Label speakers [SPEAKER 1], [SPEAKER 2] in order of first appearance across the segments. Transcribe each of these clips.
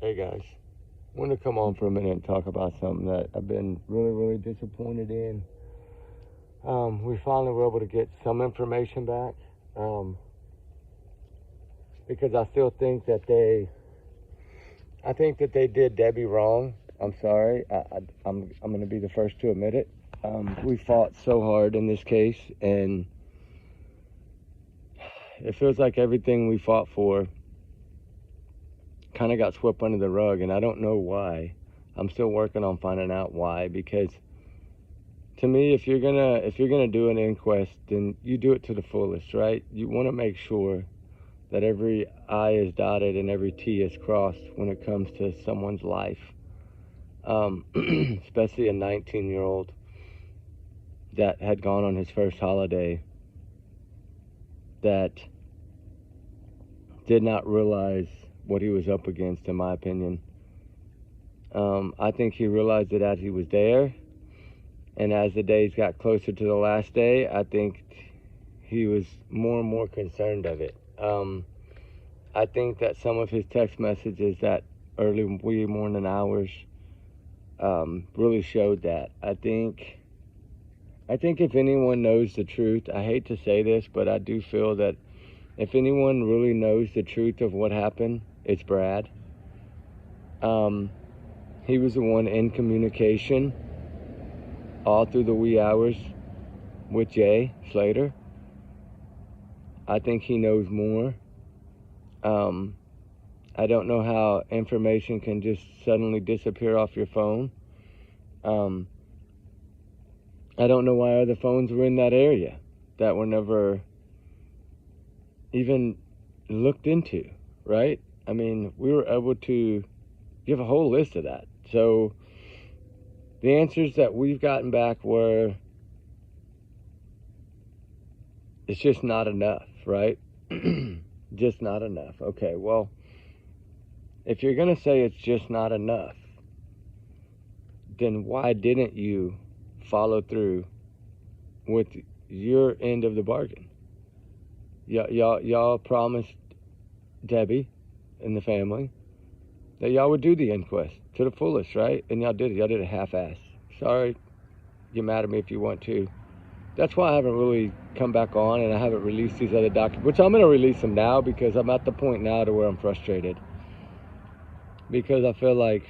[SPEAKER 1] Hey guys, I want to come on for a minute and talk about something that I've been really disappointed in. We finally were able to get some information back because I still think that they did Debbie wrong. I'm sorry. I'm going to be the first to admit it. We fought so hard in this case, and it feels like everything we fought for kind of got swept under the rug, and I don't know why. I'm still working on finding out why, because to me, if you're gonna do an inquest, then you do it to the fullest, right? You want to make sure that every I is dotted and every T is crossed when it comes to someone's life, especially a 19-year-old that had gone on his first holiday, that did not realize what he was up against, in my opinion. I think he realized it as he was there, and as the days got closer to the last day, I think he was more and more concerned of it. I think that some of his text messages that early wee morning hours really showed that. I think if anyone knows the truth, I hate to say this, but I do feel that if anyone really knows the truth of what happened, it's Brad. He was the one in communication all through the wee hours with Jay Slater. I think he knows more. I don't know how information can just suddenly disappear off your phone. I don't know why other phones were in that area that were never even looked into, right? I mean, we were able to give a whole list of that. So the answers that we've gotten back were, it's just not enough, right? Just not enough. Okay, well, if you're going to say it's just not enough, then why didn't you follow through with your end of the bargain? Y'all promised Debbie and the family that y'all would do the inquest to the fullest, right? And y'all did it. Y'all did it half-assed. Sorry, you're mad at me if you want to. That's why I haven't really come back on, and I haven't released these other documents, which I'm going to release them now because I'm at the point now to where I'm frustrated. Because I feel like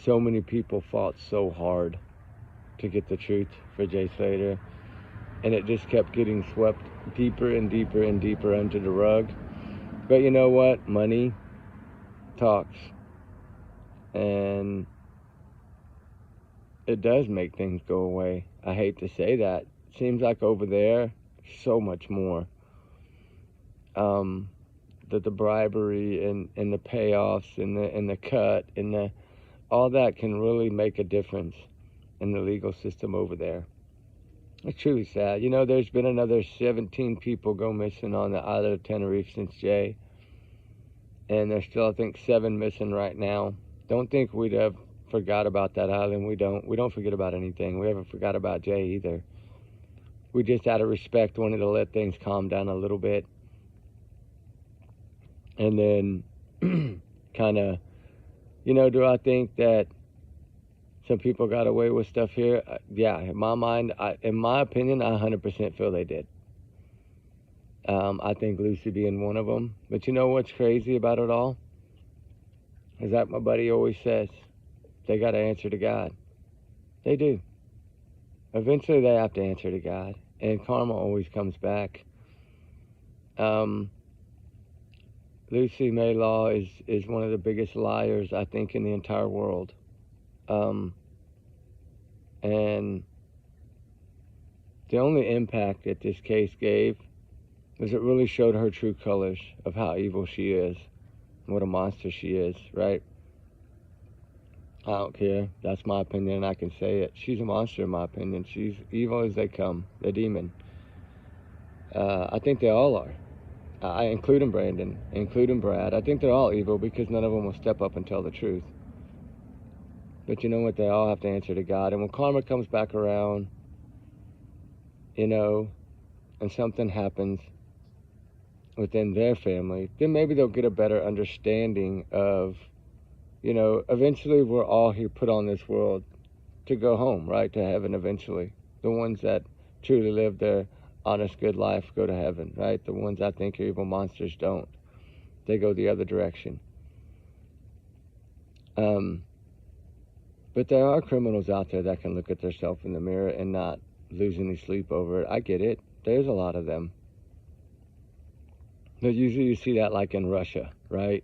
[SPEAKER 1] so many people fought so hard to get the truth for Jay Slater, and it just kept getting swept deeper and deeper and deeper under the rug. But you know what? Money talks, and it does make things go away. I hate to say that. It seems like over there, so much more. That the bribery and the payoffs and the cut and all that can really make a difference in the legal system over there. It's truly sad. You know, there's been another 17 people go missing on the island of Tenerife since Jay. And there's still, I think, 7 missing right now. Don't think we'd have forgot about that island. We don't forget about anything. We haven't forgot about Jay either. We just, out of respect, wanted to let things calm down a little bit. And then kind of, you know, do I think that some people got away with stuff here? Yeah, in my mind, in my opinion, I 100% feel they did. I think Lucy being one of them. But you know what's crazy about it all? Is that my buddy always says, they got to answer to God. They do. Eventually they have to answer to God. And karma always comes back. Lucy Maylaw is one of the biggest liars, I think, in the entire world. And the only impact that this case gave was it really showed her true colors of how evil she is, what a monster she is, right? I don't care. That's my opinion, and I can say it. She's a monster, in my opinion. She's evil as they come, the demon. I think they all are. Including Brandon, including Brad. I think they're all evil because none of them will step up and tell the truth. But you know what? They all have to answer to God. And when karma comes back around, you know, and something happens, within their family, then maybe they'll get a better understanding of, eventually we're all here put on this world to go home, right? To heaven eventually. The ones that truly live their honest, good life go to heaven, right? The ones I think are evil monsters don't. They go the other direction. But there are criminals out there that can look at themselves in the mirror and not lose any sleep over it. I get it. There's a lot of them. But usually you see that like in Russia, right?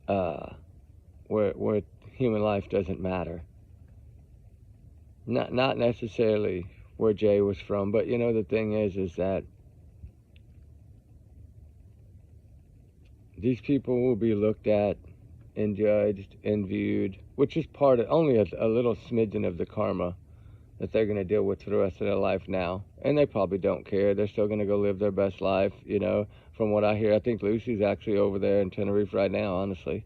[SPEAKER 1] Where human life doesn't matter. Not necessarily where Jay was from, but the thing is that these people will be looked at and judged and viewed, which is part of only a little smidgen of the karma that they're going to deal with for the rest of their life now. And they probably don't care. They're still going to go live their best life, from what I hear. I think Lucy's actually over there in Tenerife right now, honestly.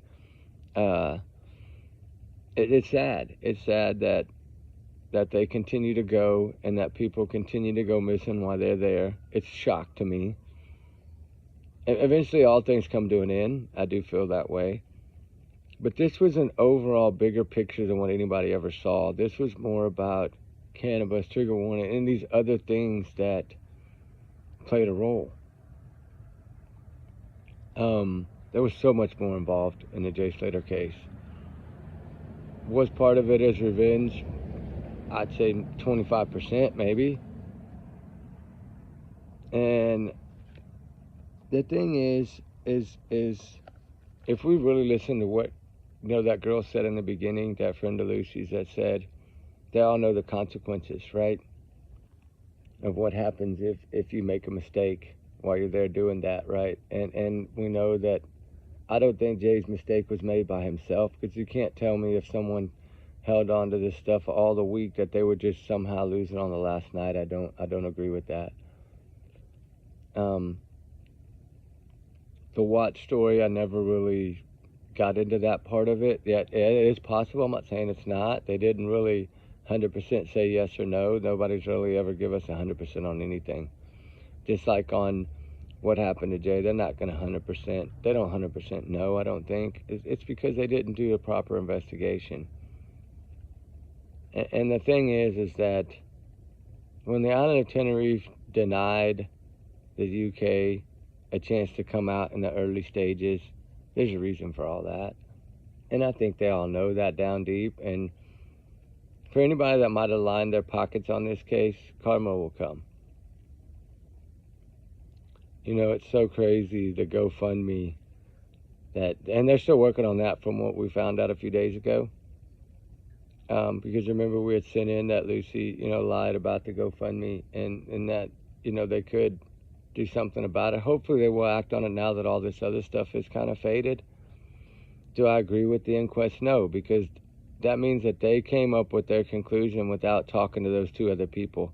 [SPEAKER 1] It's sad. It's sad that they continue to go and that people continue to go missing while they're there. It's shock to me. Eventually all things come to an end. I do feel that way. But this was an overall bigger picture than what anybody ever saw. This was more about cannabis, trigger warning, and these other things that played a role. There was so much more involved in the Jay Slater case. Was part of it as revenge? I'd say 25% maybe. And the thing is if we really listen to what that girl said in the beginning, that friend of Lucy's that said they all know the consequences, right? Of what happens if you make a mistake while you're there doing that, right? And we know that I don't think Jay's mistake was made by himself, because you can't tell me if someone held on to this stuff all the week that they would just somehow lose it on the last night. I don't agree with that. The Watts story, I never really got into that part of it. Yeah, it is possible. I'm not saying it's not. They didn't really 100% say yes or no. Nobody's really ever give us 100% on anything. Just like on what happened to Jay, they're not going to 100%. They don't 100% know, I don't think. It's because they didn't do a proper investigation. And the thing is that when the island of Tenerife denied the UK a chance to come out in the early stages, there's a reason for all that. And I think they all know that down deep. And for anybody that might have lined their pockets on this case, karma will come. It's so crazy, the GoFundMe, and they're still working on that from what we found out a few days ago. Because remember we had sent in that Lucy, lied about the GoFundMe and that, they could do something about it. Hopefully they will act on it now that all this other stuff is kind of faded. Do I agree with the inquest? No, because that means that they came up with their conclusion without talking to those two other people.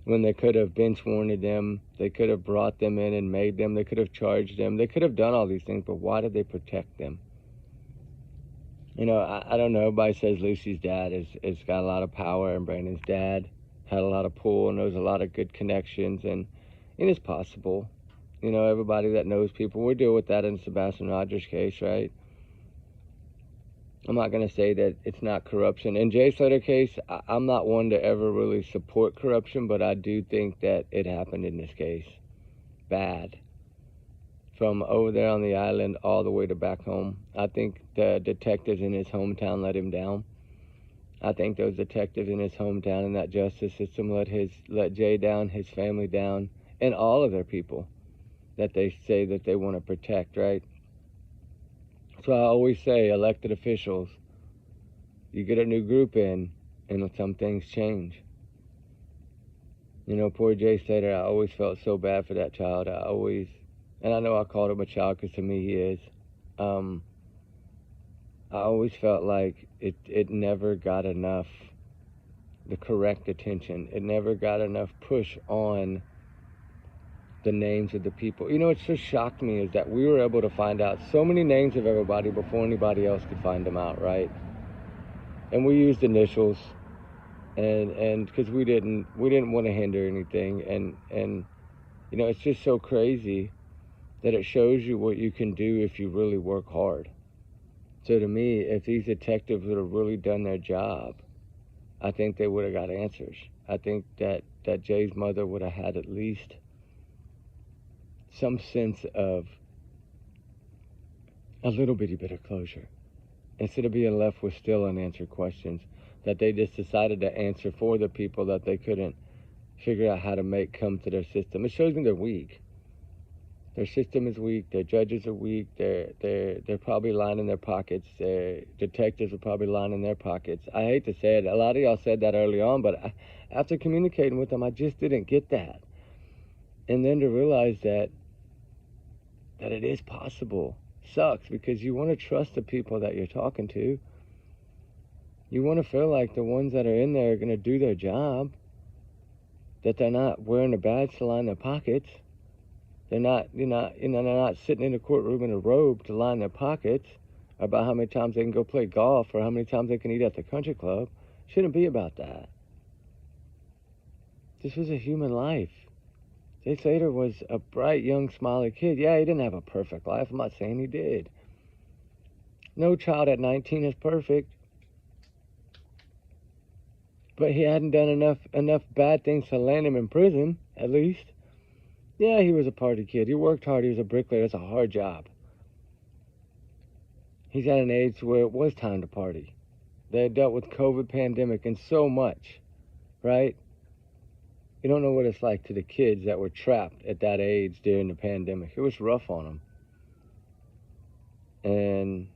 [SPEAKER 1] When they could have bench warranted them, they could have brought them in and made them, they could have charged them, they could have done all these things, but why did they protect them? I don't know. Everybody says Lucy's dad has got a lot of power, and Brandon's dad had a lot of pull and knows a lot of good connections, and it's possible. Everybody that knows people, we'll deal with that in the Sebastian Rogers case, right? I'm not going to say that it's not corruption. In Jay Slater case, I'm not one to ever really support corruption, but I do think that it happened in this case. Bad. From over there on the island all the way to back home. I think the detectives in his hometown let him down. I think those detectives in his hometown and that justice system let Jay down, his family down, and all of their people that they say that they want to protect, right? So I always say, elected officials, you get a new group in, and some things change. Poor Jay Slater, I always felt so bad for that child. And I know I called him a child because to me he is. I always felt like it never got enough, the correct attention. It never got enough push on the names of the people. What just shocked me is that we were able to find out so many names of everybody before anybody else could find them out, right? And we used initials, and because we didn't want to hinder anything, and it's just so crazy that it shows you what you can do if you really work hard. So to me, if these detectives would have really done their job, I think they would have got answers. I think that Jay's mother would have had at least some sense of a little bitty bit of closure, instead of being left with still unanswered questions that they just decided to answer for the people that they couldn't figure out how to make come to their system. It shows me they're weak. Their system is weak. Their judges are weak. They're probably lining their pockets. Their detectives are probably lining their pockets. I hate to say it. A lot of y'all said that early on, but after communicating with them, I just didn't get that. And then to realize that it is possible sucks, because you want to trust the people that you're talking to. You want to feel like the ones that are in there are going to do their job, that they're not wearing a badge to line their pockets. They're not sitting in a courtroom in a robe to line their pockets about how many times they can go play golf or how many times they can eat at the country club. Shouldn't be about that. This was a human life. Jay Slater was a bright, young, smiley kid. Yeah, he didn't have a perfect life. I'm not saying he did. No child at 19 is perfect. But he hadn't done enough bad things to land him in prison, at least. Yeah, he was a party kid. He worked hard. He was a bricklayer. It's a hard job. He's at an age where it was time to party. They had dealt with COVID pandemic and so much, right? You don't know what it's like to the kids that were trapped at that age during the pandemic. It was rough on them. And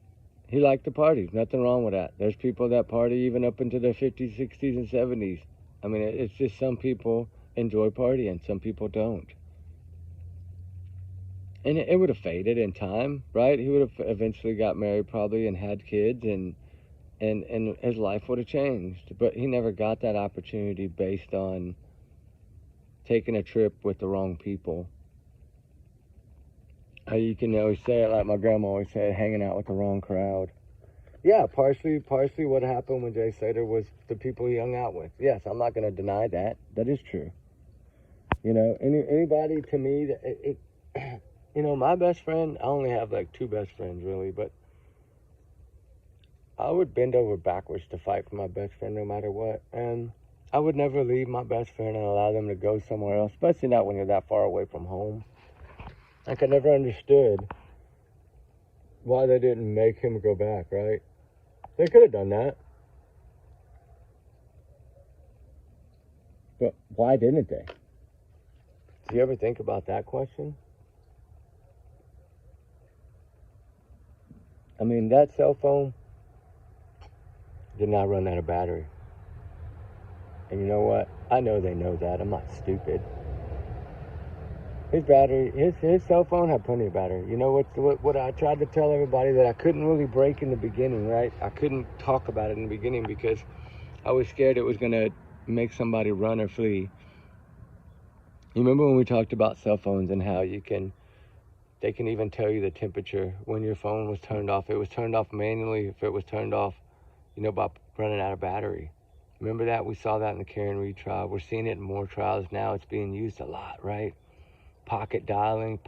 [SPEAKER 1] he liked to party. Nothing wrong with that. There's people that party even up into their 50s, 60s, and 70s. I mean, it's just some people enjoy partying, some people don't. And it would have faded in time, right? He would have eventually got married probably and had kids, and his life would have changed. But he never got that opportunity based on taking a trip with the wrong people. You can always say it like my grandma always said, hanging out with the wrong crowd. Yeah, partially what happened when Jay Slater was the people he hung out with. Yes, I'm not going to deny that. That is true. You know, anybody to me, you know, my best friend, I only have like two best friends really, but I would bend over backwards to fight for my best friend no matter what. And I would never leave my best friend and allow them to go somewhere else, especially not when you're that far away from home. Like, I never understood why they didn't make him go back, right? They could have done that. But why didn't they? Do you ever think about that question? I mean, that cell phone did not run out of battery. And you know what? I know they know that. I'm not stupid. His battery, his cell phone had plenty of battery. You know what I tried to tell everybody that I couldn't really break in the beginning, right? I couldn't talk about it in the beginning because I was scared it was going to make somebody run or flee. You remember when we talked about cell phones and how they can even tell you the temperature when your phone was turned off. It was turned off manually if it was turned off, you know, by running out of battery. Remember that? We saw that in the Karen Reed trial. We're seeing it in more trials now. It's being used a lot, right? Pocket dialing,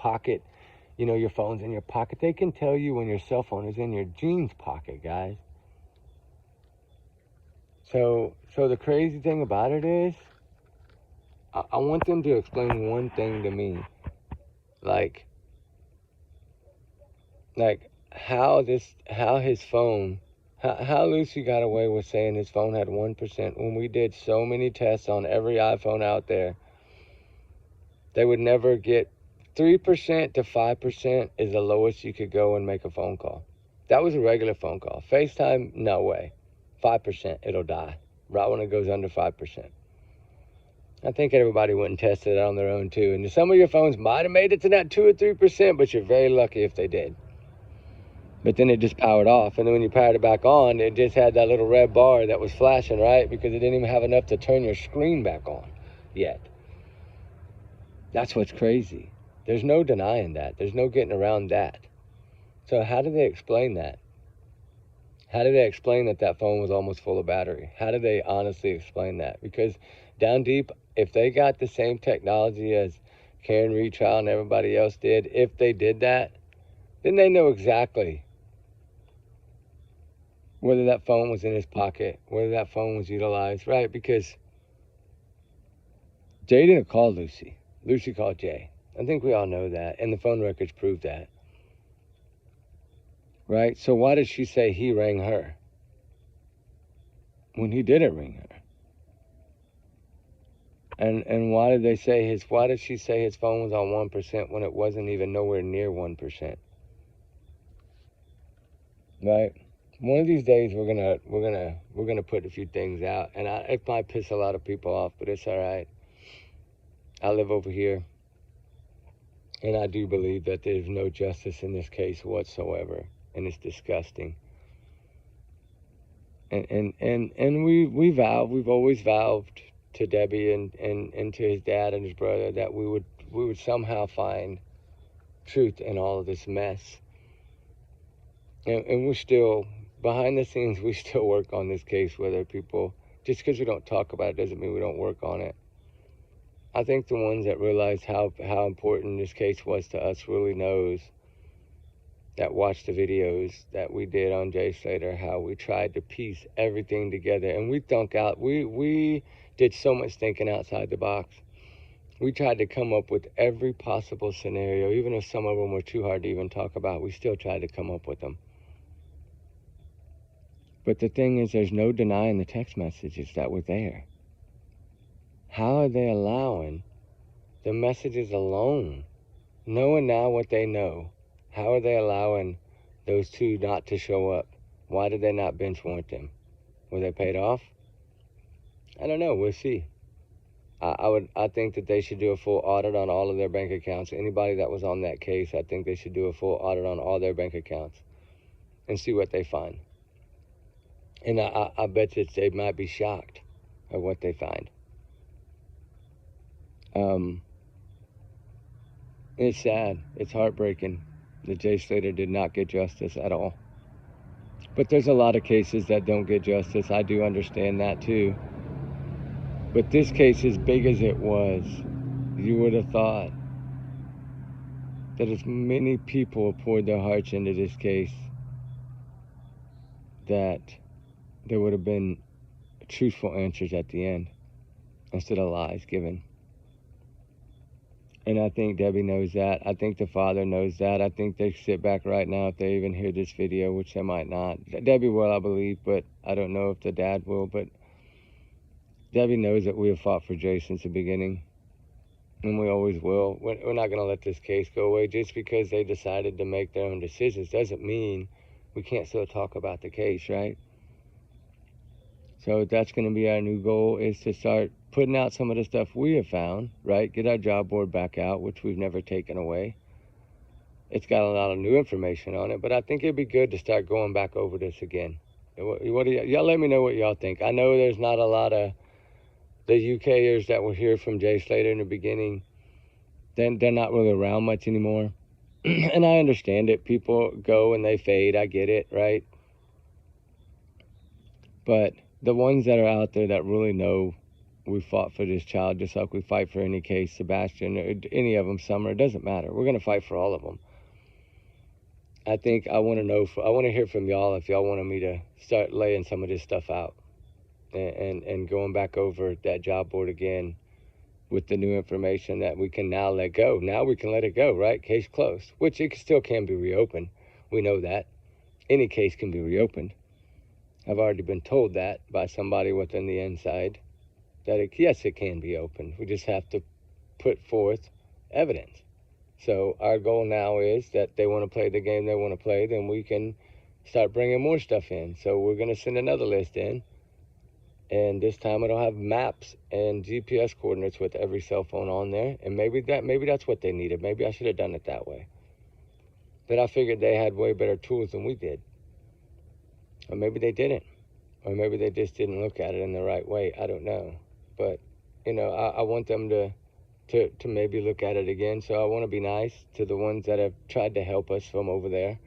[SPEAKER 1] you know, your phone's in your pocket. They can tell you when your cell phone is in your jeans pocket, guys. So the crazy thing about it is, I want them to explain one thing to me. Like how his phone, how Lucy got away with saying his phone had 1% when we did so many tests on every iPhone out there. They would never get 3% to 5% is the lowest you could go and make a phone call. That was a regular phone call. FaceTime, no way. 5%, it'll die. Right when it goes under 5%. I think everybody went and tested it on their own too. And some of your phones might have made it to that 2 or 3%, but you're very lucky if they did. But then it just powered off. And then when you powered it back on, it just had that little red bar that was flashing, right? Because it didn't even have enough to turn your screen back on yet. That's what's crazy. There's no denying that. There's no getting around that. So how do they explain that? How do they explain that phone was almost full of battery? How do they honestly explain that? Because down deep, if they got the same technology as Karen retrial and everybody else did, if they did that, then they know exactly whether that phone was in his pocket, whether that phone was utilized, right? Because Jay didn't call Lucy. Lucy called Jay. I think we all know that, and the phone records prove that, right? So why did she say he rang her when he didn't ring her? And why did she say his phone was on 1% when it wasn't even nowhere near 1%? Right? One of these days we're gonna put a few things out, and it might piss a lot of people off, but it's all right. I live over here, and I do believe that there's no justice in this case whatsoever, and it's disgusting. And we've always vowed to Debbie and to his dad and his brother that we would somehow find truth in all of this mess. And we're still, behind the scenes, we still work on this case, whether people, just because we don't talk about it doesn't mean we don't work on it. I think the ones that realize how important this case was to us really knows, that watched the videos that we did on Jay Slater, how we tried to piece everything together. And we did so much thinking outside the box. We tried to come up with every possible scenario, even if some of them were too hard to even talk about, we still tried to come up with them. But the thing is, there's no denying the text messages that were there. How are they allowing the messages alone, knowing now what they know? How are they allowing those two not to show up? Why did they not bench warrant them? Were they paid off? I don't know. We'll see. I think that they should do a full audit on all of their bank accounts. Anybody that was on that case, I think they should do a full audit on all their bank accounts and see what they find. And I bet that they might be shocked at what they find. It's sad. It's heartbreaking that Jay Slater did not get justice at all. But there's a lot of cases that don't get justice. I do understand that too. But this case, as big as it was, you would have thought that as many people poured their hearts into this case, that there would have been truthful answers at the end instead of lies given. And I think Debbie knows that. I think the father knows that. I think they sit back right now if they even hear this video, which they might not. Debbie will, I believe, but I don't know if the dad will. But Debbie knows that we have fought for Jay since the beginning, and we always will. We're not going to let this case go away. Just because they decided to make their own decisions doesn't mean we can't still talk about the case, right? So that's going to be our new goal, is to start putting out some of the stuff we have found, right? Get our job board back out, which we've never taken away. It's got a lot of new information on it, but I think it'd be good to start going back over this again. What do y'all let me know what y'all think. I know there's not a lot of the UKers that were here from Jay Slater in the beginning. They're not really around much anymore. And I understand it. People go and they fade. I get it, right? But the ones that are out there that really know we fought for this child, just like we fight for any case, Sebastian, or any of them, Summer, it doesn't matter. We're going to fight for all of them. I think I want to hear from y'all if y'all wanted me to start laying some of this stuff out and going back over that job board again with the new information that we can now let go. Now we can let it go, right? Case closed, which it still can be reopened. We know that. Any case can be reopened. I've already been told that by somebody within the inside, that yes, it can be opened. We just have to put forth evidence. So our goal now is that they want to play the game they want to play, then we can start bringing more stuff in. So we're going to send another list in, and this time it'll have maps and GPS coordinates with every cell phone on there. And maybe that's what they needed. Maybe I should have done it that way. But I figured they had way better tools than we did. Or maybe they didn't. Or maybe they just didn't look at it in the right way. I don't know. But, you know, I want them to maybe look at it again. So I want to be nice to the ones that have tried to help us from over there.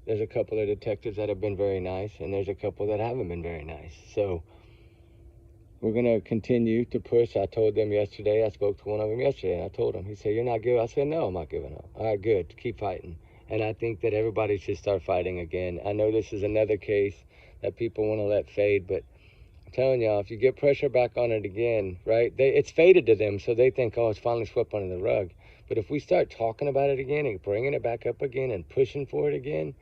[SPEAKER 1] There's a couple of detectives that have been very nice, and there's a couple that haven't been very nice. So we're going to continue to push. I told them yesterday, I spoke to one of them yesterday, and I told him, he said, you're not giving up? I said, no, I'm not giving up. All right, good, keep fighting. And I think that everybody should start fighting again. I know this is another case that people want to let fade, but I'm telling y'all, if you get pressure back on it again, right, it's faded to them, so they think, oh, it's finally swept under the rug. But if we start talking about it again and bringing it back up again and pushing for it again,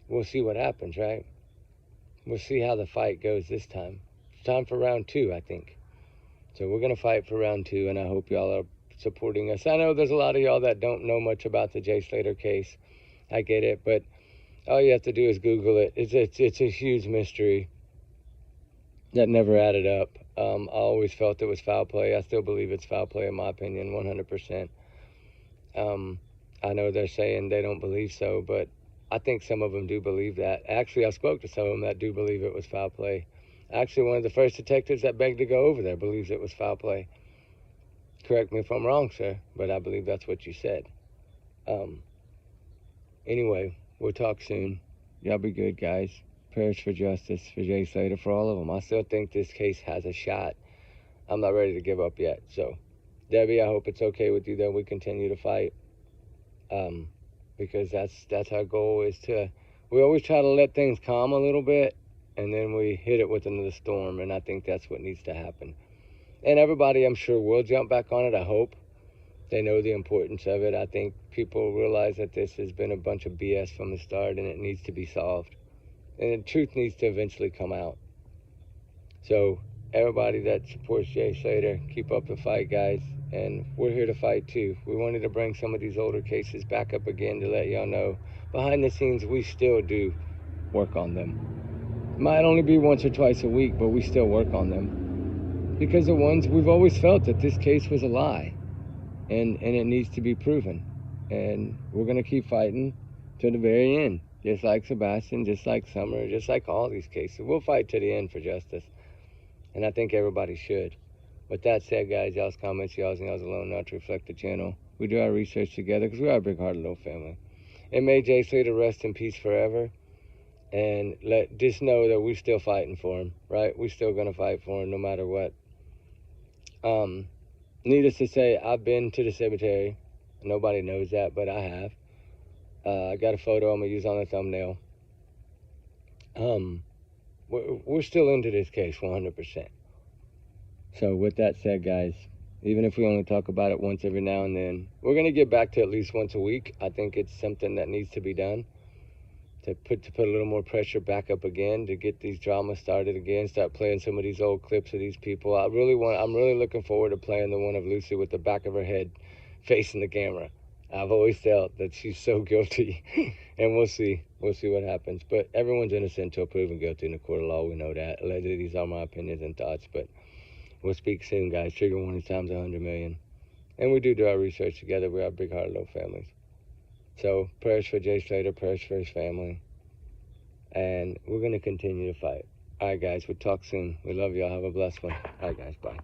[SPEAKER 1] we'll see what happens, right? We'll see how the fight goes this time. It's time for round 2, I think. So we're going to fight for round 2, and I hope y'all are supporting us. I know there's a lot of y'all that don't know much about the Jay Slater case. I get it, but all you have to do is Google it. It's a huge mystery that never added up. I always felt it was foul play. I still believe it's foul play, in my opinion, 100%. I know they're saying they don't believe so, but I think some of them do believe that. Actually, I spoke to some of them that do believe it was foul play. Actually, one of the first detectives that begged to go over there believes it was foul play. Correct me if I'm wrong, sir, but I believe that's what you said. Anyway, we'll talk soon. Y'all be good, guys. Prayers for justice for Jay Slater, for all of them. I still think this case has a shot. I'm not ready to give up yet. So, Debbie, I hope it's okay with you that we continue to fight. Because that's our goal, is to, we always try to let things calm a little bit, and then we hit it with another storm, and I think that's what needs to happen. And everybody, I'm sure, will jump back on it, I hope. They know the importance of it. I think people realize that this has been a bunch of BS from the start, and it needs to be solved. And the truth needs to eventually come out. So, everybody that supports Jay Slater, keep up the fight, guys. And we're here to fight, too. We wanted to bring some of these older cases back up again to let y'all know, behind the scenes, we still do work on them. It might only be once or twice a week, but we still work on them. Because the ones, we've always felt that this case was a lie. And it needs to be proven. And we're going to keep fighting to the very end. Just like Sebastian, just like Summer, just like all these cases. We'll fight to the end for justice. And I think everybody should. With that said, guys, y'all's comments, y'all's alone, not to reflect the channel. We do our research together because we are a big-hearted little family. And may Jay Slater rest in peace forever. And just know that we're still fighting for him, right? We're still going to fight for him no matter what. Needless to say, I've been to the cemetery. Nobody knows that, but I have. I got a photo I'm going to use on the thumbnail. We're still into this case 100%. So with that said, guys, even if we only talk about it once every now and then, we're going to get back to at least once a week. I think it's something that needs to be done to put a little more pressure back up again, to get these dramas started again, start playing some of these old clips of these people. I'm really looking forward to playing the one of Lucy with the back of her head facing the camera. I've always felt that she's so guilty, and we'll see what happens. But everyone's innocent until proven guilty in the court of law. We know that. Allegedly, these are my opinions and thoughts, but we'll speak soon, guys. Trigger warning times 100 million. And we do our research together. We are big-hearted little families. So, prayers for Jay Slater, prayers for his family. And we're going to continue to fight. All right, guys, we'll talk soon. We love y'all. Have a blessed one. All right, guys, bye.